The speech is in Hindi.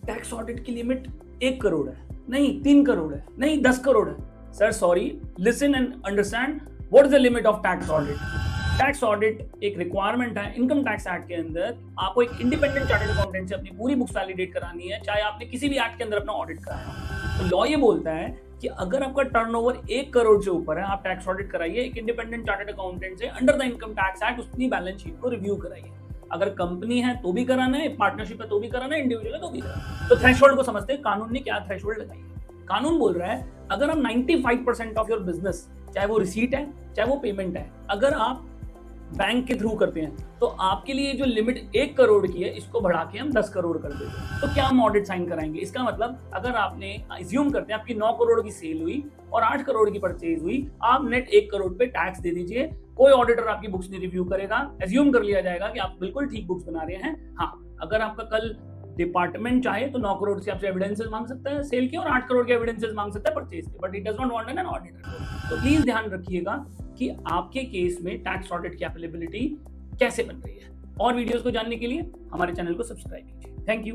टैक्स ऑडिट की लिमिट 1 करोड़ है, नहीं 3 करोड़ है, नहीं 10 करोड़ है। Sir sorry, listen and understand what is the limit of tax audit. Tax audit एक रिक्वायरमेंट है इनकम टैक्स एक्ट के अंदर। आपको एक इंडिपेंडेंट चार्टर्ड अकाउंटेंट से अपनी पूरी बुक्स वैलिडेट करानी है, चाहे आपने किसी भी एक्ट के अंदर अपना ऑडिट कराया। तो लॉ ये बोलता है कि अगर आपका टर्नओवर 1 करोड़ से ऊपर है, आप टैक्स ऑडिट कराइए एक इंडिपेंडेंट चार्टर्ड अकाउंटेंट से under the income tax act, उसकी बैलेंस शीट को रिव्यू कराइए। अगर कंपनी है तो भी कराना है, पार्टनरशिप है तो भी कराना है, इंडिविजुअल है तो भी कराना है। तो थ्रेशोल्ड को समझते हैं कानून ने क्या थ्रेशोल्ड लगाई है। कानून बोल रहा है अगर हम 95% ऑफ योर बिजनेस, चाहे वो रिसीट है चाहे वो पेमेंट है, अगर आप बैंक के थ्रू करते हैं तो आपके लिए जो लिमिट 1 करोड़ की है इसको बढ़ा के हम 10 करोड़ कर देते हैं। तो क्या हम ऑडिट साइन कराएंगे? इसका मतलब अगर आपने अज्यूम करते हैं आपकी 9 करोड़ की सेल हुई और 8 करोड़ की परचेज हुई, आप नेट 1 करोड़ पे टैक्स दे दीजिए। कोई ऑडिटर आपकी बुक्स नहीं रिव्यू करेगा, अज्यूम कर लिया जाएगा कि आप बिल्कुल ठीक बुक्स बना रहे हैं। हाँ, अगर आपका कल डिपार्टमेंट चाहे तो 9 करोड़ से आपसे एविडेंसेस मांग सकता है सेल के और 8 करोड़ के एविडेंसेस मांग सकता है परचेज के, but it does not want an auditor. तो प्लीज ध्यान रखिएगा कि आपके केस में टैक्स ऑडिट की एप्लीकेबिलिटी कैसे बन रही है। और वीडियोस को जानने के लिए हमारे चैनल को सब्सक्राइब कीजिए। Thank you.